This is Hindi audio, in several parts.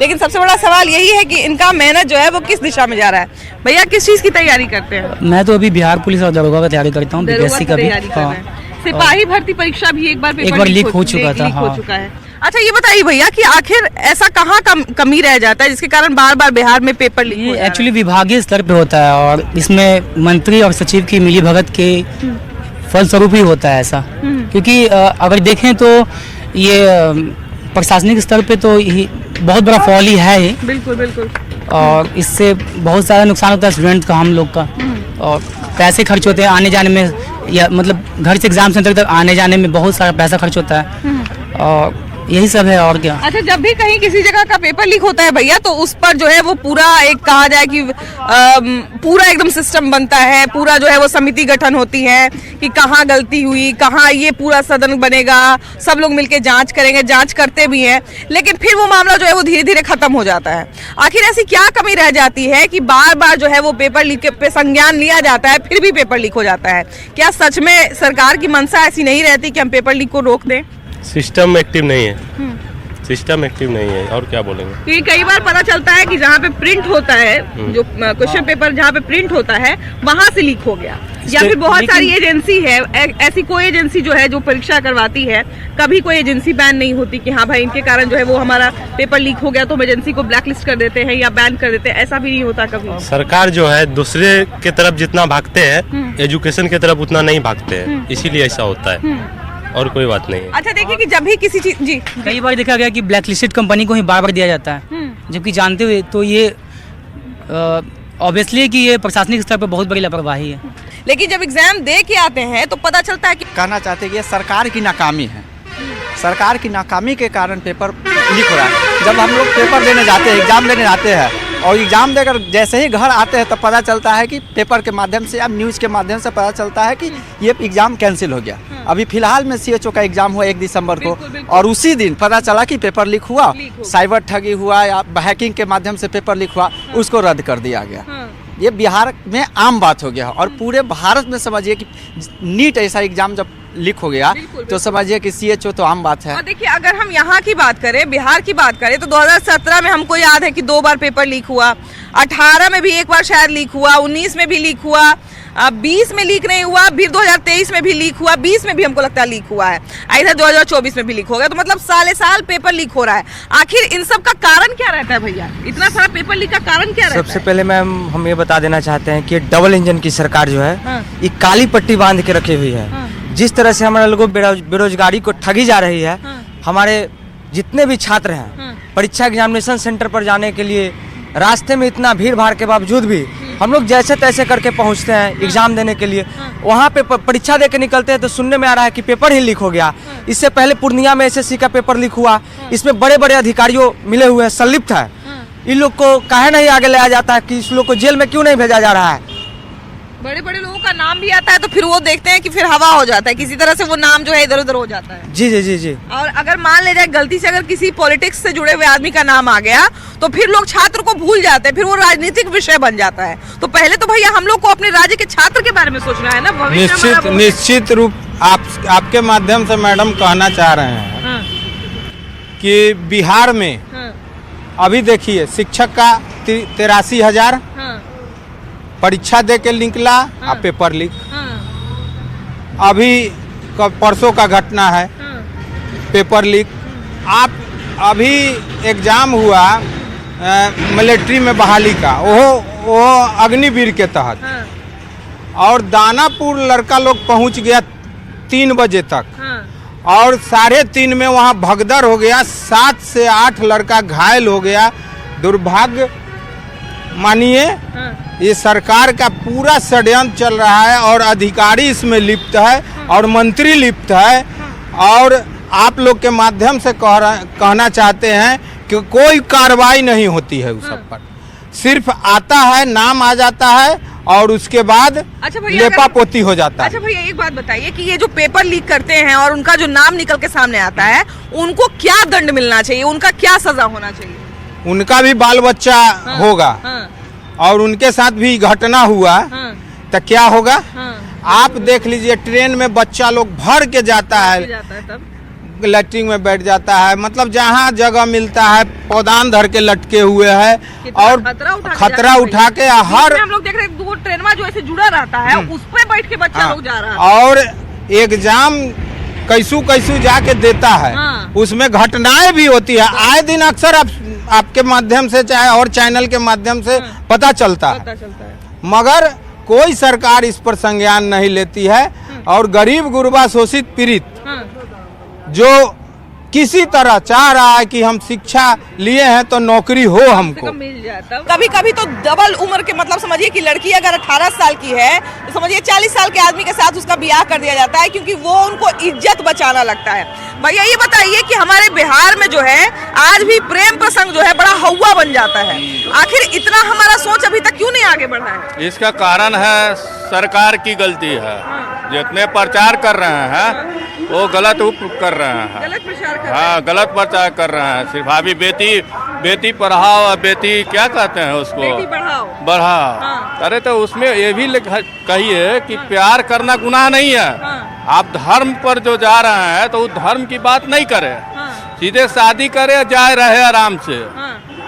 लेकिन सबसे बड़ा सवाल यही है कि इनका मेहनत जो है वो किस दिशा में जा रहा है। भैया किस चीज की तैयारी करते हैं? मैं तो अभी बिहार पुलिस और दरोगा का तैयारी करता हूँ, बीपीएससी का भी। सिपाही भर्ती परीक्षा भी एक बार लीक हो चुका था। हो चुका है। अच्छा ये बताइए भैया कि आखिर ऐसा कहाँ कमी रह जाता है जिसके कारण बार बार बिहार में पेपर लीक हो जा रहा है? एक्चुअली विभागीय स्तर पे होता है और इसमें मंत्री और सचिव की मिलीभगत के फलस्वरूप ही होता है ऐसा। क्योंकि अगर देखें तो ये प्रशासनिक स्तर पे तो बहुत बड़ा फॉल ही है ही। बिल्कुल बिल्कुल। और इससे बहुत ज़्यादा नुकसान होता है स्टूडेंट का, हम लोग का। और पैसे खर्च होते हैं आने जाने में, या मतलब घर से एग्जाम सेंटर तक आने जाने में बहुत सारा पैसा खर्च होता है। और यही सब है और क्या। अच्छा जब भी कहीं किसी जगह का पेपर लीक होता है भैया तो उस पर जो है वो पूरा एक कहा जाए कि पूरा एकदम सिस्टम बनता है, पूरा जो है वो समिति गठन होती है कि कहाँ गलती हुई, कहाँ ये पूरा सदन बनेगा, सब लोग मिलके जांच करेंगे, जांच करते भी हैं, लेकिन फिर वो मामला जो है वो धीरे धीरे खत्म हो जाता है। आखिर ऐसी क्या कमी रह जाती है कि बार बार जो है वो पेपर लीक पे संज्ञान लिया जाता है फिर भी पेपर लीक हो जाता है? क्या सच में सरकार की मंशा ऐसी नहीं रहती कि हम पेपर लीक को रोक दें? सिस्टम एक्टिव नहीं है, सिस्टम एक्टिव नहीं है, और क्या बोलेंगे। क्योंकि कई बार पता चलता है कि जहाँ पे प्रिंट होता है, जो क्वेश्चन पेपर जहाँ पे प्रिंट होता है वहाँ से लीक हो गया, या फिर बहुत सारी एजेंसी है, ऐसी कोई एजेंसी जो है जो परीक्षा करवाती है, कभी कोई एजेंसी बैन नहीं होती कि हाँ भाई इनके कारण जो है वो हमारा पेपर लीक हो गया तो हम एजेंसी को ब्लैकलिस्ट कर देते हैं या बैन कर देते हैं, ऐसा भी नहीं होता कभी। सरकार जो है दूसरे के तरफ जितना भागते हैं एजुकेशन की तरफ उतना नहीं भागते हैं, इसीलिए ऐसा होता है, और कोई बात नहीं है। अच्छा देखिए कि जब भी किसी चीज जी कई बार देखा गया कि ब्लैकलिस्टेड कंपनी को ही बार बार दिया जाता है, जबकि जानते हुए तो ये ऑब्वियसली कि ये प्रशासनिक स्तर पर बहुत बड़ी लापरवाही है। लेकिन जब एग्जाम दे के आते हैं तो पता चलता है कि कहना चाहते हैं कि ये सरकार की नाकामी है, सरकार की नाकामी के कारण पेपर लीक हो रहा है। जब हम लोग पेपर देने जाते हैं, एग्जाम देने जाते हैं और एग्जाम देकर जैसे ही घर आते हैं तब पता चलता है कि पेपर के माध्यम से या न्यूज़ के माध्यम से पता चलता है कि ये एग्जाम कैंसिल हो गया। अभी फिलहाल में सीएचओ का एग्जाम हुआ 1 दिसंबर को, और उसी दिन पता चला कि पेपर लीक हुआ, साइबर ठगी हुआ या हैकिंग के माध्यम से पेपर लीक हुआ, उसको रद्द कर दिया गया। ये बिहार में आम बात हो गया, और पूरे भारत में समझिए कि नीट ऐसा एग्जाम जब लीक हो गया तो समझिए कि सीएचओ तो आम बात है। और देखिए अगर हम यहाँ की बात करें, बिहार की बात करें तो 2017 में हमको याद है कि 2 बार पेपर लीक हुआ, 18 में भी एक बार शायद लीक हुआ, 19 में भी लीक हुआ, 20 में लीक नहीं हुआ, फिर 2023 में भी लीक हुआ, 20 में भी हमको लगता है लीक हुआ है, इधर 2024 में भी लीक हो गया। तो मतलब साले साल पेपर लीक हो रहा है। आखिर इन सब का कारण क्या रहता है भैया? इतना सारा पेपर लीक का कारण क्या रहता है? सबसे पहले मैम हम ये बता देना चाहते हैं कि डबल इंजन की सरकार जो है ये काली पट्टी बांध के रखी हुई है। जिस तरह से हमारे लोगों बेरोजगारी को ठगी जा रही है, हमारे जितने भी छात्र हैं परीक्षा एग्जामिनेशन सेंटर पर जाने के लिए रास्ते में इतना भीड़ भाड़ के बावजूद भी हम लोग जैसे तैसे करके पहुंचते हैं एग्जाम देने के लिए, वहाँ पे परीक्षा दे के निकलते हैं तो सुनने में आ रहा है कि पेपर ही लीक हो गया। इससे पहले पूर्णिया में एसएससी का पेपर लीक हुआ, इसमें बड़े बड़े अधिकारियों मिले हुए हैं, संलिप्त है। इन लोग को काहे नहीं आगे लाया जाता है कि इस लोग को जेल में क्यों नहीं भेजा जा रहा है? बड़े बड़े लोगों का नाम भी आता है तो फिर वो देखते हैं कि फिर हवा हो जाता है, किसी तरह से वो नाम जो है इधर उधर हो जाता है। जी जी जी जी। और अगर मान ले जाए गलती से अगर किसी पॉलिटिक्स से जुड़े हुए आदमी का नाम आ गया तो फिर लोग छात्र को भूल जाते हैं, फिर वो राजनीतिक विषय बन जाता है। तो पहले तो भैया हम लोग को अपने राज्य के छात्र के बारे में सोचना है ना। निश्चित रूप आपके माध्यम से मैडम कहना चाह रहे हैं कि बिहार में अभी देखिए शिक्षक का 83,000 परीक्षा दे के निकला, पेपर लीक। अभी परसों का घटना है, पेपर लीक। आप अभी एग्जाम हुआ मिलिट्री में बहाली का, वो अग्निवीर के तहत, और दानापुर लड़का लोग पहुंच गया 3 बजे तक, और 3:30 में वहां भगदड़ हो गया, 7 से 8 लड़का घायल हो गया। दुर्भाग्य मानिए ये सरकार का पूरा षड्यंत्र चल रहा है और अधिकारी इसमें लिप्त है और मंत्री लिप्त है। और आप लोग के माध्यम से कहना चाहते हैं कि कोई कार्रवाई नहीं होती है उस सब पर, सिर्फ आता है, नाम आ जाता है और उसके बाद लेपा पोती हो जाता है। अच्छा भैया एक बात बताइए कि ये जो पेपर लीक करते हैं और उनका जो नाम निकल के सामने आता है, उनको क्या दंड मिलना चाहिए, उनका क्या सजा होना चाहिए? उनका भी बाल बच्चा होगा और उनके साथ भी घटना हुआ तो क्या होगा? आप देख लीजिए ट्रेन में बच्चा लोग भर के जाता है, लैट्रिन में बैठ जाता है, मतलब जहाँ जगह मिलता है पौधान धर के लटके हुए है और खतरा उठा के हर हम लोग देख रहे हैं दो ट्रेन में जो ऐसे जुड़ा रहता है उस पे बैठ के बच्चा लोग जा रहा है और एग्जाम कैसू जाके देता है। उसमें घटनाएं भी होती है, आए दिन अक्सर आपके माध्यम से चाहे और चैनल के माध्यम से पता चलता है, मगर कोई सरकार इस पर संज्ञान नहीं लेती है। और गरीब गुरबा शोषित पीड़ित जो किसी तरह चाह रहा है कि हम शिक्षा लिए हैं तो नौकरी हो हमको मिल जाता। कभी कभी तो डबल उम्र के मतलब समझिए कि लड़की अगर 18 साल की है तो समझिए 40 साल के आदमी के साथ उसका ब्याह कर दिया जाता है क्योंकि वो उनको इज्जत बचाना लगता है। भैया ये बताइए कि हमारे बिहार में जो है आज भी प्रेम प्रसंग जो है बड़ा हौवा बन जाता है, आखिर इतना हमारा सोच अभी तक क्यों नहीं आगे बढ़ा है? इसका कारण है सरकार की गलती है। जितने प्रचार कर रहे हैं वो गलत कर रहे हैं, गलत प्रचार कर हाँ गलत प्रचार कर रहे हैं। सिर्फ अभी बेटी पढ़ाओ और बेटी क्या कहते हैं उसको बेटी बढ़ाओ। अरे तो उसमें ये भी कहिए कि प्यार करना गुनाह नहीं है। आप धर्म पर जो जा रहे हैं तो उस धर्म की बात नहीं करे, सीधे शादी करे जाए रहे आराम से,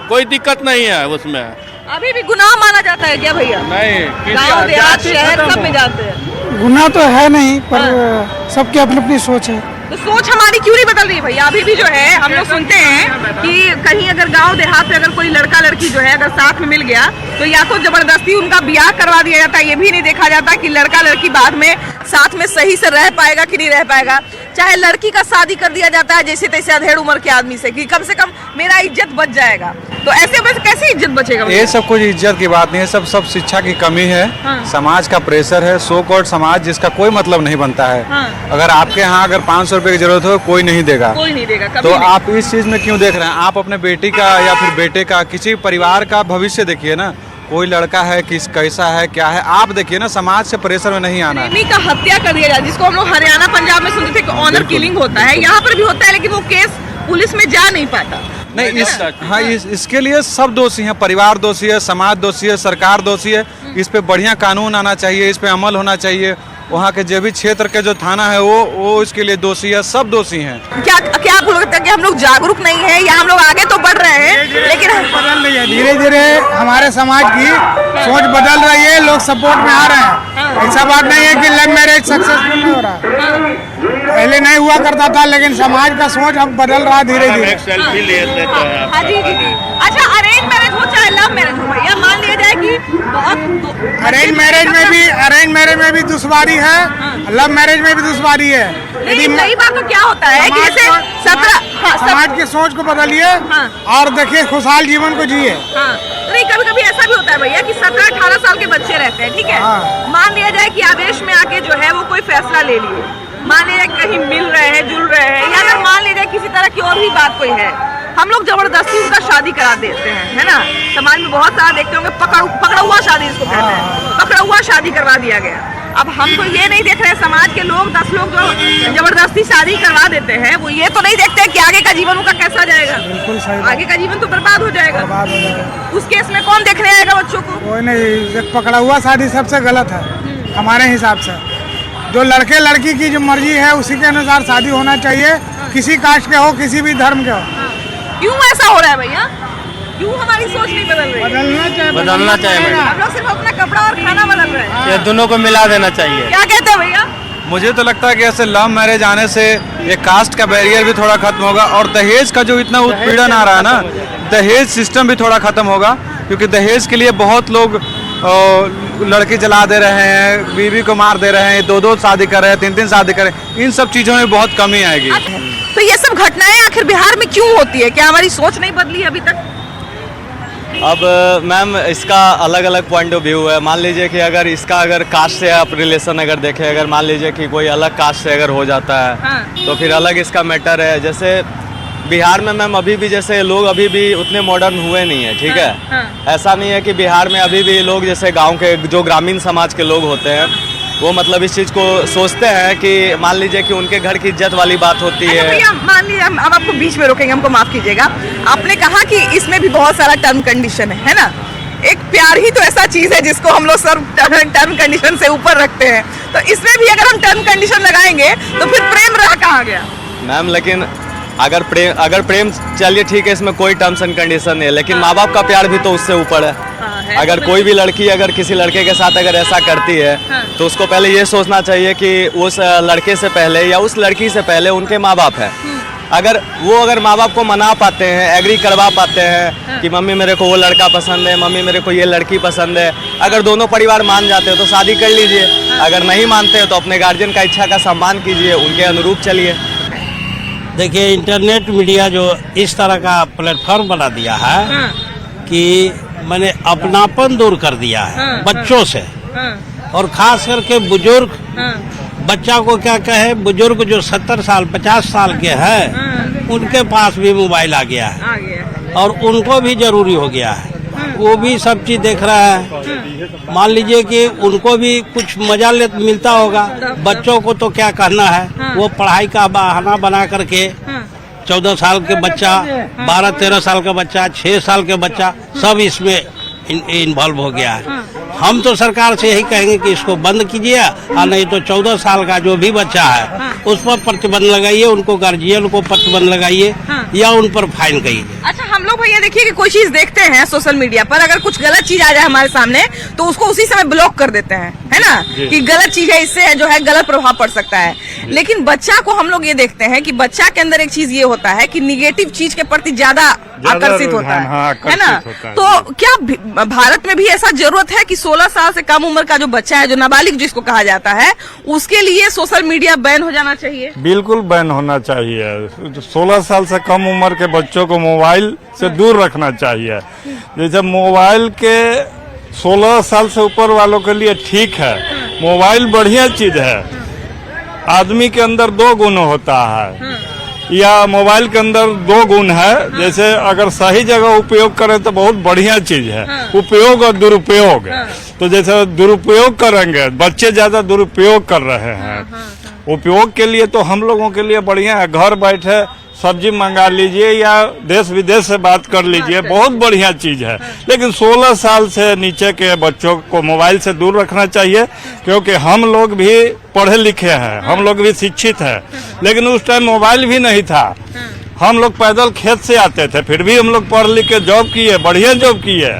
कोई दिक्कत नहीं है उसमें। अभी भी गुनाह माना जाता है क्या भैया? नहीं, गाँव देहात शहर सब में जाते हैं। गुनाह तो है नहीं, पर सबकी अपनी अपनी सोच है। तो सोच हमारी क्यों नहीं बदल रही भैया? अभी भी जो है हम लोग सुनते हैं कि कहीं अगर गांव देहात में अगर कोई लड़का लड़की जो है अगर साथ में मिल गया तो या तो जबरदस्ती उनका ब्याह करवा दिया जाता है, ये भी नहीं देखा जाता कि लड़का लड़की बाद में साथ में सही से रह पाएगा कि नहीं रह पाएगा। चाहे लड़की का शादी कर दिया जाता है जैसे तैसे अधेड़ उम्र के आदमी से कि कम से कम मेरा इज्जत बच जाएगा। तो ऐसे में कैसे इज्जत बचेगा? ये सब कुछ इज्जत की बात नहीं है, सब शिक्षा की कमी है। समाज का प्रेशर है, सो कॉल्ड समाज जिसका कोई मतलब नहीं बनता है। अगर आपके यहाँ अगर 500 रुपए की जरूरत हो कोई नहीं देगा, तो आप इस चीज में क्यों देख रहे हैं? आप अपने बेटी का या फिर बेटे का किसी परिवार का भविष्य देखिए ना, कोई लड़का है कैसा है क्या है, आप देखिए ना, समाज से प्रेशर में नहीं आना। प्रेमी का हत्या कर दिया जाए जिसको हम लोग हरियाणा पंजाब में सुनते थे कि ऑनर किलिंग होता है, यहाँ पर भी होता है लेकिन वो केस पुलिस में जा नहीं पाता। नहीं, इसके लिए सब दोषी हैं, परिवार दोषी है, समाज दोषी है, सरकार दोषी है। इस पे बढ़िया कानून आना चाहिए, इस पे अमल होना चाहिए। वहाँ के जो भी क्षेत्र के जो थाना है वो इसके लिए दोषी है, सब दोषी हैं। क्या आप लोग लगता है कि हम लोग जागरूक नहीं है या हम लोग आगे तो बढ़ रहे हैं लेकिन बदल रही है, धीरे धीरे हमारे समाज की सोच बदल रही है, लोग सपोर्ट में आ रहे हैं। ऐसा बात नहीं है कि लव मैरिज सक्सेसफुल नहीं हो रहा, पहले नहीं हुआ करता था लेकिन समाज का सोच अब बदल रहा है धीरे धीरे। सेल्फी ले लेते हैं। हाँ जी। अच्छा, अरेंज मैरिज हो चाहे लव मैरिज हो भैया, मान लिया जाए कि बहुत अरेंज मैरिज में भी दुश्वारी है, लव मैरिज में भी दुश्वारी है। यदि कई बार तो क्या होता है कि जैसे समाज की सोच को बदलिए और देखिए खुशहाल जीवन को जिए। नहीं, कभी कभी ऐसा भी होता है भैया कि 17-18 साल के बच्चे रहते हैं, ठीक है, मान लिया जाए कि आवेश में आके जो है वो कोई फैसला ले लिए, मान लिया जाए कहीं मिल रहे हैं जुल रहे हैं या अगर मान लीजिए किसी तरह की और भी बात कोई है, हम लोग जबरदस्ती उनका शादी करा देते हैं, है ना। समाज में बहुत सारा देखते होंगे पकड़ा हुआ शादी इसको कहते हैं, पकड़ा हुआ शादी करवा दिया गया। अब हम तो ये नहीं देख रहे, समाज के लोग 10 लोग जो जबरदस्ती शादी करवा देते हैं वो ये तो नहीं देखते कि आगे का जीवन उनका कैसा जाएगा। बिल्कुल सही, आगे का जीवन तो बर्बाद हो जाएगा। उस केस में कौन देखने आएगा बच्चों को? कोई नहीं, पकड़ा हुआ शादी सबसे गलत है हमारे हिसाब से। जो लड़के लड़की की जो मर्जी है उसी के अनुसार शादी होना चाहिए, किसी कास्ट के हो किसी भी धर्म के हो। क्यों ऐसा हो रहा है भैया? क्यों हमारी सोच नहीं बदल रही? बदलना चाहिए। हम लोग सिर्फ अपना कपड़ा और खाना बदल रहे हैं, ये दोनों को मिला देना चाहिए। क्या कहते हैं भैया? मुझे तो लगता है कि ऐसे लव मैरिज आने से ये कास्ट का बैरियर भी थोड़ा खत्म होगा और दहेज का जो इतना उत्पीड़न आ रहा है ना, दहेज सिस्टम भी थोड़ा खत्म होगा, क्योंकि दहेज के लिए बहुत लोग लड़की जला दे रहे हैं, बीवी को मार दे रहे हैं, 2-2 शादी कर रहे हैं, 3-3 शादी कर रहे हैं। इन सब चीज़ों में बहुत कमी आएगी। तो ये सब घटनाएं आखिर बिहार में क्यों होती है? क्या हमारी सोच नहीं बदली अभी तक? अब मैम इसका अलग अलग पॉइंट ऑफ व्यू है। मान लीजिए कि अगर कास्ट से आप रिलेशन अगर देखें, अगर मान लीजिए कि कोई अलग कास्ट से अगर हो जाता है तो फिर अलग इसका मैटर है। जैसे बिहार में मैम अभी भी जैसे लोग अभी भी उतने मॉडर्न हुए नहीं है, ठीक है। ऐसा नहीं है कि बिहार में अभी भी लोग जैसे गांव के जो ग्रामीण समाज के लोग होते हैं वो मतलब इस चीज़ को सोचते हैं कि मान लीजिए कि उनके घर की इज्जत वाली बात होती है। भैया मान लीजिए अब आपको बीच में रोकेंगे, हमको माफ कीजिएगा। आपने कहा कि इसमें भी बहुत सारा टर्म कंडीशन है ना। एक प्यार ही तो ऐसा चीज है जिसको हम लोग सब टर्म कंडीशन से ऊपर रखते हैं, तो इसमें भी अगर हम टर्म कंडीशन लगाएंगे तो फिर प्रेम रहा कहाँ गया? मैम लेकिन अगर प्रेम चलिए ठीक है, इसमें कोई टर्म्स एंड कंडीशन नहीं है, लेकिन माँ बाप का प्यार भी तो उससे ऊपर है। अगर कोई भी लड़की अगर किसी लड़के के साथ अगर ऐसा करती है तो उसको पहले ये सोचना चाहिए कि उस लड़के से पहले या उस लड़की से पहले उनके माँ बाप है। अगर माँ बाप को मना पाते हैं, एग्री करवा पाते हैं कि मम्मी मेरे को वो लड़का पसंद है, मम्मी मेरे को ये लड़की पसंद है, अगर दोनों परिवार मान जाते हो तो शादी कर लीजिए। अगर नहीं मानते हो तो अपने गार्जियन का इच्छा का सम्मान कीजिए, उनके अनुरूप चलिए। देखिए, इंटरनेट मीडिया जो इस तरह का प्लेटफॉर्म बना दिया है कि मैंने अपनापन दूर कर दिया है बच्चों से, और खास करके बुजुर्ग। बच्चा को क्या कहे, बुजुर्ग जो 70 साल 50 साल के हैं उनके पास भी मोबाइल आ गया है और उनको भी जरूरी हो गया है, वो भी सब चीज देख रहा है। मान लीजिए कि उनको भी कुछ मजा मिलता होगा, बच्चों को तो क्या कहना है, वो पढ़ाई का बहाना बना करके 14 साल के बच्चा, 12-13 साल का बच्चा, 6 साल के बच्चा सब इसमें इन्वॉल्व हो गया है। हम तो सरकार से यही कहेंगे कि इसको बंद कीजिए, और नहीं तो 14 साल का जो भी बच्चा है उस पर प्रतिबंध लगाइए, उनको गार्जियन को प्रतिबंध लगाइए या उन पर फाइन करिए। अच्छा, हम लोग भैया देखिए कि कोई चीज देखते हैं सोशल मीडिया पर, अगर कुछ गलत चीज आ जाए हमारे सामने तो उसको उसी समय ब्लॉक कर देते हैं, है ना, कि गलत चीज है, इससे जो है गलत प्रभाव पड़ सकता है। लेकिन बच्चा को हम लोग ये देखते हैं कि बच्चा के अंदर एक चीज ये होता है कि निगेटिव चीज के प्रति ज्यादा आकर्षित होता है ना। तो क्या भारत में भी ऐसा जरूरत है कि 16 साल से कम उम्र का जो बच्चा है, जो नाबालिग जिसको कहा जाता है, उसके लिए सोशल मीडिया बैन हो जाना चाहिए? बिल्कुल बैन होना चाहिए। 16 साल से कम उम्र के बच्चों को मोबाइल से दूर रखना चाहिए। जैसे मोबाइल के 16 साल से ऊपर वालों के लिए ठीक है, मोबाइल बढ़िया चीज है। आदमी के अंदर 2 गुण होता है, या मोबाइल के अंदर 2 गुण है। जैसे अगर सही जगह उपयोग करें तो बहुत बढ़िया चीज है, उपयोग और दुरुपयोग। तो जैसे दुरुपयोग करेंगे, बच्चे ज्यादा दुरुपयोग कर रहे हैं। उपयोग के लिए तो हम लोगों के लिए बढ़िया है, घर बैठे सब्जी मंगा लीजिए या देश विदेश से बात कर लीजिए, बहुत बढ़िया चीज है। लेकिन 16 साल से नीचे के बच्चों को मोबाइल से दूर रखना चाहिए, क्योंकि हम लोग भी पढ़े लिखे हैं, हम लोग भी शिक्षित हैं, लेकिन उस टाइम मोबाइल भी नहीं था। हम लोग पैदल खेत से आते थे, फिर भी हम लोग पढ़ लिख के जॉब किए, बढ़िया जॉब किए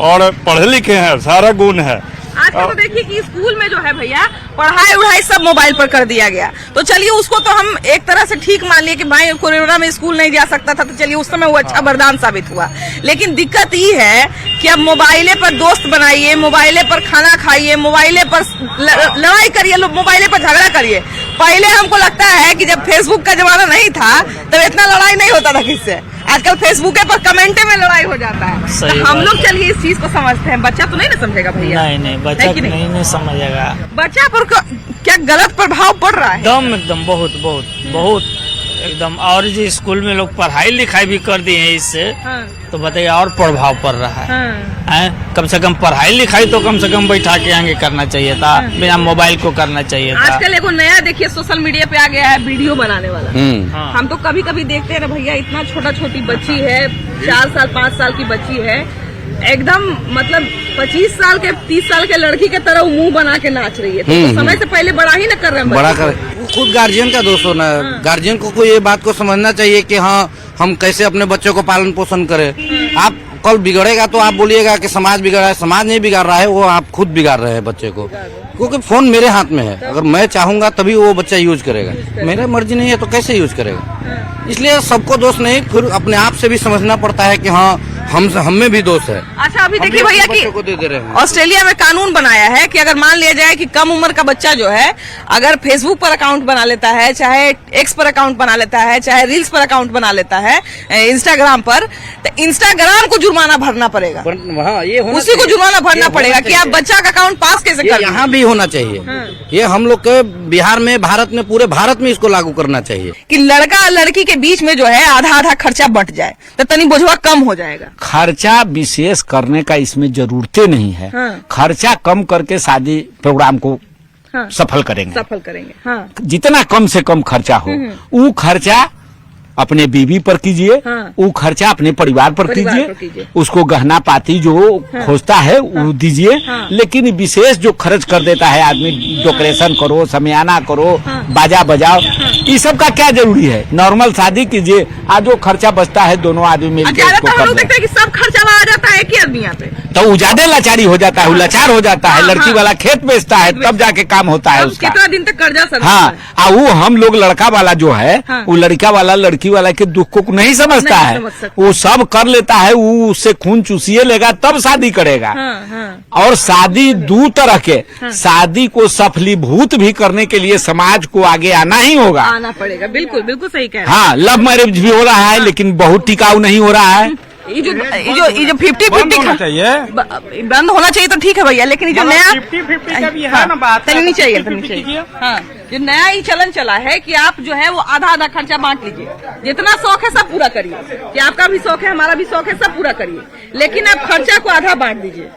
और पढ़े लिखे हैं, सारा गुण है। आजकल तो देखिए कि स्कूल में जो है भैया पढ़ाई उढ़ाई सब मोबाइल पर कर दिया गया, तो चलिए उसको तो हम एक तरह से ठीक मान लिए कि भाई कोरोना में स्कूल नहीं जा सकता था, तो चलिए उस समय वो अच्छा वरदान साबित हुआ। लेकिन दिक्कत ये है कि अब मोबाइले पर दोस्त बनाइए, मोबाइले पर खाना खाइए, मोबाइले पर लड़ाई करिए, मोबाइले पर झगड़ा करिए। पहले हमको लगता है कि जब फेसबुक का जमाना नहीं था तब इतना लड़ाई नहीं होता था किससे। आजकल फेसबुक पर कमेंटे में लड़ाई हो जाता है। हम लोग चलिए इस चीज को समझते हैं, बच्चा तो नहीं ना समझेगा भैया। नहीं, बच्चा नहीं समझेगा। बच्चा पर क्या गलत प्रभाव पड़ रहा है? एकदम बहुत एकदम। और जो स्कूल में लोग पढ़ाई लिखाई भी कर दिए हैं इससे, तो बताइए और प्रभाव पड़ रहा है। कम से कम पढ़ाई लिखाई तो कम से कम बैठा के आगे करना चाहिए था, बिना मोबाइल को करना चाहिए था। आजकल एगो नया देखिए सोशल मीडिया पे आ गया है, वीडियो बनाने वाला। हम तो कभी कभी देखते हैं ना भैया, इतना छोटी बच्ची है, 4 साल 5 साल की बच्ची है, एकदम मतलब 25 साल के 30 साल के लड़की के तरह मुंह बना के नाच रही है। तो समय से पहले बड़ा ही न कर रहे हैं, बड़ा कर। खुद गार्जियन का दोष होना है। गार्जियन को ये बात को समझना चाहिए कि हाँ, हम कैसे अपने बच्चों को पालन पोषण करें। आप कल बिगड़ेगा तो आप बोलिएगा कि समाज बिगड़ा है, समाज नहीं बिगाड़ रहा है, वो आप खुद बिगाड़ रहे हैं बच्चे को। क्योंकि फोन मेरे हाथ में है, अगर मैं चाहूंगा तभी वो बच्चा यूज करेगा, मेरा मर्जी नहीं है तो कैसे यूज करेगा। इसलिए सबको दोष नहीं, फिर अपने आप से भी समझना पड़ता है कि हाँ, हम में भी दोष है। अच्छा, अभी देखिए भैया कि ऑस्ट्रेलिया में कानून बनाया है कि अगर मान लिया जाए कि कम उम्र का बच्चा जो है अगर फेसबुक पर अकाउंट बना लेता है, चाहे एक्स पर अकाउंट बना लेता है, चाहे रील्स पर अकाउंट बना लेता है, इंस्टाग्राम पर, तो इंस्टाग्राम को जुर्माना भरना पड़ेगा। ये उसी को जुर्माना भरना पड़ेगा कि आप बच्चा का अकाउंट पास कैसे कर। यहाँ भी होना चाहिए। ये हम लोग के बिहार में, भारत में, पूरे भारत में इसको लागू करना चाहिए कि लड़का और लड़की के बीच में जो है आधा खर्चा बंट जाए, तो तनी बोझवा कम हो जाएगा। खर्चा विशेष करने का इसमें जरूरतें नहीं है। खर्चा कम करके शादी प्रोग्राम को सफल करेंगे। हाँ। जितना कम से कम खर्चा हो, वो खर्चा अपने बीवी पर कीजिए, हाँ। वो खर्चा अपने परिवार पर कीजिए, उसको गहना पाती जो खोजता है वो दीजिए, लेकिन विशेष जो खर्च कर देता है आदमी, डेकोरेशन करो, समियाना करो, बाजा बजाओ, ये सब का क्या जरूरी है? नॉर्मल शादी कीजिए, आज जो खर्चा बचता है दोनों आदमी मिलकर उसको कर देखते हैं कि सब खर्चा आ जाता है कि आदमी यहाँ पे, तो वो ज्यादा लाचारी हो जाता है, वो लाचार हो जाता है। लड़की वाला खेत बेचता है तब जाके काम होता है उसका। कितना दिन तक कर्जा सर? हाँ, वो हम लोग लड़का वाला जो है, वो लड़का वाला लड़की वाला के दुख को नहीं समझता है, वो सब कर लेता है, वो उससे खून चूसिए लेगा तब शादी करेगा। और शादी दो तरह के, शादी को सफलीभूत भी करने के लिए समाज को आगे आना ही होगा, आना पड़ेगा। बिल्कुल बिल्कुल सही कह रहे हैं। हाँ, लव मैरिज भी हो रहा है लेकिन बहुत टिकाऊ नहीं हो रहा है। ये जो 50-50 बंद होना चाहिए तो ठीक है भैया, लेकिन ये जो नया 50-50 का भी है ना बात, नहीं चाहिए। हाँ, जो नया ही चलन चला है कि आप जो है वो आधा आधा खर्चा बांट लीजिए, जितना शौक है सब पूरा करिए, कि आपका भी शौक है हमारा भी शौक है सब पूरा करिए, लेकिन आप खर्चा को आधा बांट दीजिए,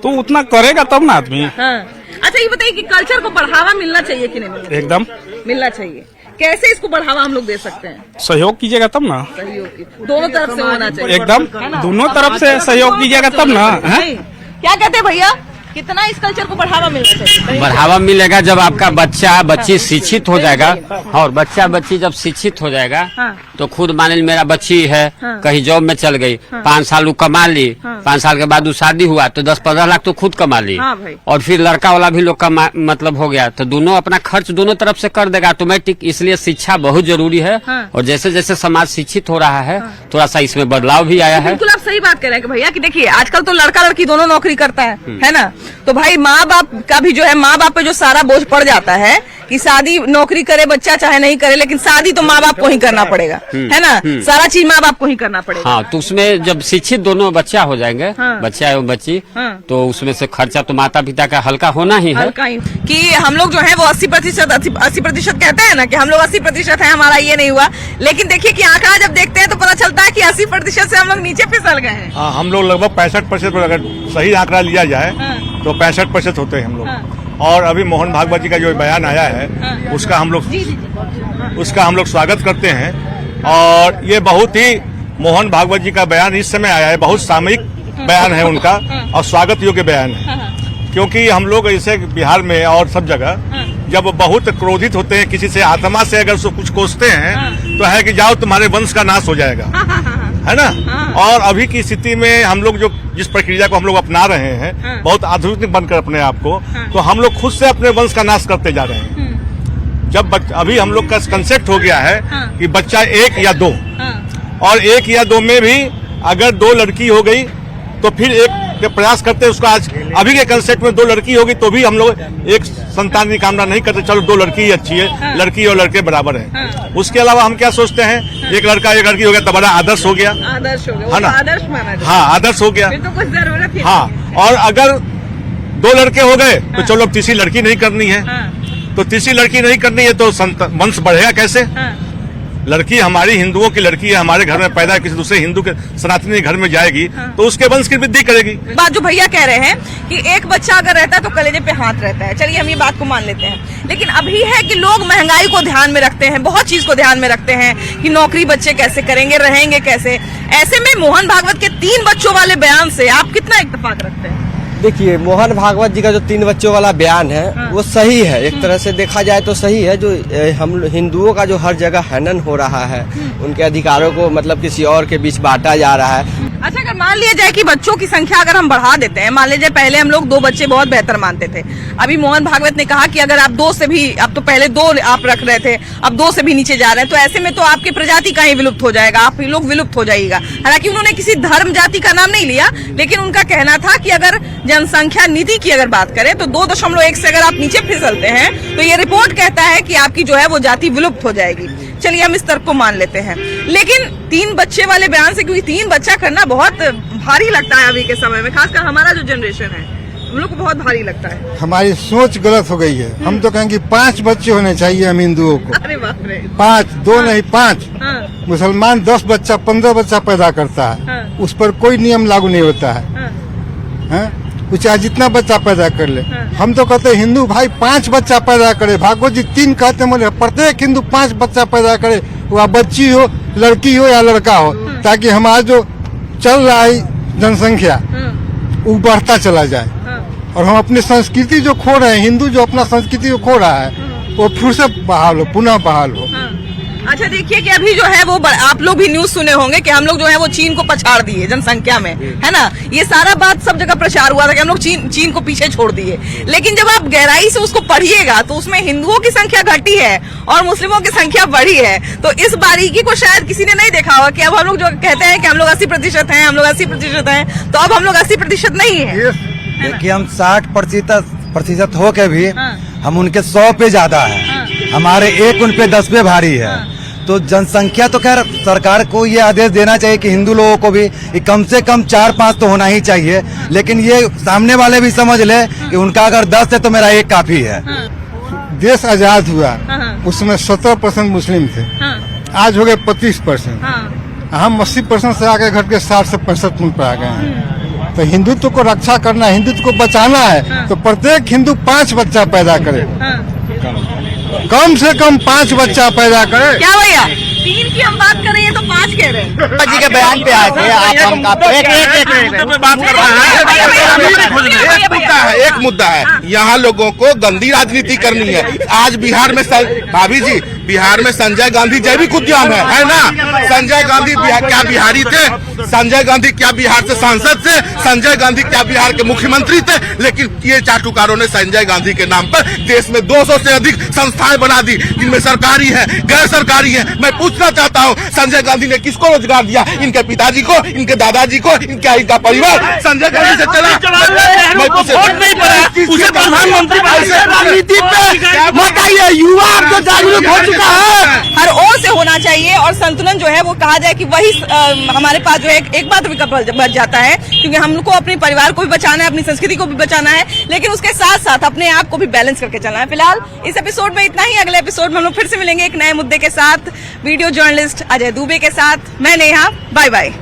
तो उतना करेगा तब ना आदमी। हाँ। अच्छा ये बताइए कि कल्चर को बढ़ावा मिलना चाहिए कि नहीं? एकदम मिलना चाहिए। कैसे इसको बढ़ावा हम लोग दे सकते हैं? सहयोग कीजिएगा तब ना, सहयोग दोनों तरफ से होना चाहिए, एकदम दोनों तरफ से सहयोग कीजिएगा तब ना। क्या कहते हैं भैया, कितना इस कल्चर को बढ़ावा मिलना चाहिए? बढ़ावा मिलेगा जब आपका बच्चा बच्ची शिक्षित हो जाएगा, और बच्चा बच्ची जब शिक्षित हो जाएगा तो खुद मान ली मेरा बच्ची है कहीं जॉब में चल गई, 5 साल वो कमा ली, 5 साल के बाद वो शादी हुआ तो 10-15 लाख तो खुद कमा ली, और फिर लड़का वाला भी लोग का मतलब हो गया, तो दोनों अपना खर्च दोनों तरफ से कर देगा ऑटोमेटिक। इसलिए शिक्षा बहुत जरूरी है, और जैसे जैसे समाज शिक्षित हो रहा है थोड़ा सा इसमें बदलाव भी आया है। बिल्कुल आप सही बात कह रहे हैं भैया कि देखिए आजकल तो लड़का लड़की दोनों नौकरी करता है ना, तो भाई माँ बाप का भी जो है, माँ बाप पे जो सारा बोझ पड़ जाता है कि शादी नौकरी करे बच्चा चाहे नहीं करे, लेकिन शादी तो माँ बाप को ही करना पड़ेगा, है ना, सारा चीज माँ बाप को ही करना पड़ेगा। हाँ, तो उसमें जब शिक्षित दोनों बच्चा हो जाएंगे, बच्चा एवं बच्ची, तो उसमें से खर्चा तो माता पिता का हल्का होना ही है। कि हम लोग जो है वो 80% कहते हैं ना कि हम लोग 80% है, हमारा ये नहीं हुआ, लेकिन देखिए कि आंकड़ा जब देखते हैं तो पता चलता है कि 80% से हम लोग नीचे फिसल गए हैं। हम लोग लगभग 65%, अगर सही आंकड़ा लिया जाए तो 65% होते हैं हम लोग। और अभी मोहन भागवत जी का जो बयान आया है उसका हम लोग स्वागत करते हैं, और ये बहुत ही मोहन भागवत जी का बयान इस समय आया है, बहुत सामयिक बयान है उनका और स्वागत योग्य बयान है, क्योंकि हम लोग ऐसे बिहार में और सब जगह जब बहुत क्रोधित होते हैं किसी से, आत्मा से अगर कुछ कोसते हैं तो है कि जाओ तुम्हारे वंश का नाश हो जाएगा, है ना। और अभी की स्थिति में हम लोग जो जिस प्रक्रिया को हम लोग अपना रहे हैं, बहुत आधुनिक बनकर अपने आप को, तो हम लोग खुद से अपने वंश का नाश करते जा रहे हैं। जब अभी हम लोग का कंसेप्ट हो गया है कि बच्चा 1 या 2, और 1 या 2 में भी अगर 2 लड़की हो गई तो फिर एक के प्रयास करते हैं उसका। आज अभी के कंसेप्ट में 2 लड़की होगी तो भी हम लोग एक संतान की कामना नहीं करते, चलो 2 लड़की ही अच्छी है, लड़की और लड़के बराबर हैं। उसके अलावा हम क्या सोचते हैं, एक लड़का एक लड़की हो गया तो बड़ा आदर्श हो गया, है ना, आदर्श माना जाए। हाँ, आदर्श हो गया। फिर तो कुछ जरूरत है। हाँ, और अगर 2 लड़के हो गए तो चलो अब तीसरी लड़की नहीं करनी है, तो तीसरी लड़की नहीं करनी है तो वंश बढ़ेगा कैसे? लड़की हमारी हिंदुओं की लड़की है, हमारे घर में पैदा किसी दूसरे हिंदू के सनातनी घर में जाएगी तो उसके वंश की वृद्धि करेगी। बात जो भैया कह रहे हैं कि एक बच्चा अगर रहता है तो कलेजे पे हाथ रहता है, चलिए हम ये बात को मान लेते हैं, लेकिन अभी है कि लोग महंगाई को ध्यान में रखते हैं, बहुत चीज को ध्यान में रखते हैं कि नौकरी बच्चे कैसे करेंगे, रहेंगे कैसे। ऐसे में मोहन भागवत के 3 बच्चों वाले बयान से आप कितना इत्तेफाक रखते हैं? देखिए, मोहन भागवत जी का जो 3 बच्चों वाला बयान है वो सही है, एक तरह से देखा जाए तो सही है। जो हम हिंदुओं का जो हर जगह हनन हो रहा है, उनके अधिकारों को मतलब किसी और के बीच बांटा जा रहा है। अच्छा, अगर मान लिया जाए कि बच्चों की संख्या अगर हम बढ़ा देते हैं, मान लीजिए पहले हम लोग 2 बच्चे बहुत बेहतर मानते थे, अभी मोहन भागवत ने कहा कि अगर आप 2 से भी, अब तो पहले 2 आप रख रहे थे, अब 2 से भी नीचे जा रहे हैं, तो ऐसे में तो आपकी प्रजाति का ही विलुप्त हो जाएगा, आप लोग विलुप्त हो जाइएगा। हालांकि उन्होंने किसी धर्म जाति का नाम नहीं लिया, लेकिन उनका कहना था कि अगर जनसंख्या नीति की अगर बात करें तो 2.1 से अगर आप नीचे फिसलते हैं तो ये रिपोर्ट कहता है कि आपकी जो है वो जाति विलुप्त हो जाएगी। चलिए हम इस तर्क को मान लेते हैं, लेकिन 3 बच्चे वाले बयान से, क्योंकि 3 बच्चा करना बहुत भारी लगता है अभी के समय में, खासकर हमारा जो जनरेशन है हम लोग को बहुत भारी लगता है। हमारी सोच गलत हो गई है, हम तो कहेंगे 5 बच्चे होने चाहिए हम हिंदुओं को। अरे बाप रे, 5, 2 नहीं 5। मुसलमान 10 बच्चा 15 बच्चा पैदा करता है, उस पर कोई नियम लागू नहीं होता है, वो चाहे जितना बच्चा पैदा कर ले। हम तो कहते हैं हिंदू भाई 5 बच्चा पैदा करे, भागवत जी 3 कहते हैं, प्रत्येक हिंदू 5 बच्चा पैदा करे, वह बच्ची हो, लड़की हो या लड़का हो, ताकि हमारा जो चल रहा है जनसंख्या वो बढ़ता चला जाए और हम अपनी संस्कृति जो खो रहे हैं, हिंदू जो अपना संस्कृति को खो रहा है वो फिर से बहाल हो, पुनः बहाल हो। अच्छा देखिए कि अभी जो है वो आप लोग भी न्यूज सुने होंगे कि हम लोग जो है वो चीन को पछाड़ दिए जनसंख्या में, है ना। ये सारा बात सब जगह प्रचार हुआ था कि हम लोग चीन को पीछे छोड़ दिए, लेकिन जब आप गहराई से उसको पढ़िएगा तो उसमें हिंदुओं की संख्या घटी है और मुस्लिमों की संख्या बढ़ी है। तो इस बारीकी को शायद किसी ने नहीं देखा होगा कि अब हम लोग जो कहते हैं कि हम लोग 80% हैं, हम लोग 80% हैं, तो अब हम लोग 80% नहीं है। देखिए हम 60% हो के भी हम उनके 100 पे ज्यादा है, हमारे एक उन पे 10 पे भारी है। तो जनसंख्या तो खैर सरकार को ये आदेश देना चाहिए कि हिंदू लोगों को भी कम से कम 4-5 तो होना ही चाहिए, लेकिन ये सामने वाले भी समझ ले कि उनका अगर 10 है तो मेरा एक काफी है। देश आजाद हुआ उसमें 17% मुस्लिम थे, आज हो गए 25%। हम 80% से आगे घट के 60 से 65% पर आ गए हैं। तो हिंदुत्व को रक्षा करना, हिंदुत्व को बचाना है तो प्रत्येक हिंदू 5 बच्चा पैदा करे, कम से कम 5 बच्चा पैदा करे। क्या भैया 3 की हम बात कर रहे हैं तो 5 कह रहे हैं। जी के बयान पे आए थे आप, एक मुद्दा है, यहाँ लोगों को गंदी राजनीति करनी है। आज बिहार में भाभी जी, बिहार में संजय गांधी जैविक उद्यान है ना। संजय गांधी क्या बिहारी थे? संजय गांधी क्या बिहार से सांसद थे? संजय गांधी क्या बिहार के मुख्यमंत्री थे? लेकिन ये चाटुकारों ने संजय गांधी के नाम पर देश में 200 से अधिक संस्थाएं बना दी, जिनमें सरकारी है, गैर सरकारी है। मैं पूछना चाहता हूँ, संजय गांधी ने किसको रोजगार दिया? इनके पिताजी को, इनके दादाजी को, इनका परिवार संजय गांधी से चला। राजनीति पे मत आइए, युवा आपको जागरूक हो चुका है। हर ओर से होना चाहिए और संतुलन जो है वो कहा जाए कि वही हमारे पास जो है एक बात विकल्प बच जाता है, क्योंकि हम लोग को अपने परिवार को भी बचाना है, अपनी संस्कृति को भी बचाना है, लेकिन उसके साथ साथ अपने आप को भी बैलेंस करके चलना है। फिलहाल इस एपिसोड में इतना ही। अगले एपिसोड में हम लोग फिर से मिलेंगे एक नए मुद्दे के साथ, वीडियो जर्नलिस्ट अजय दुबे के साथ। मैं नेहा, बाय बाय।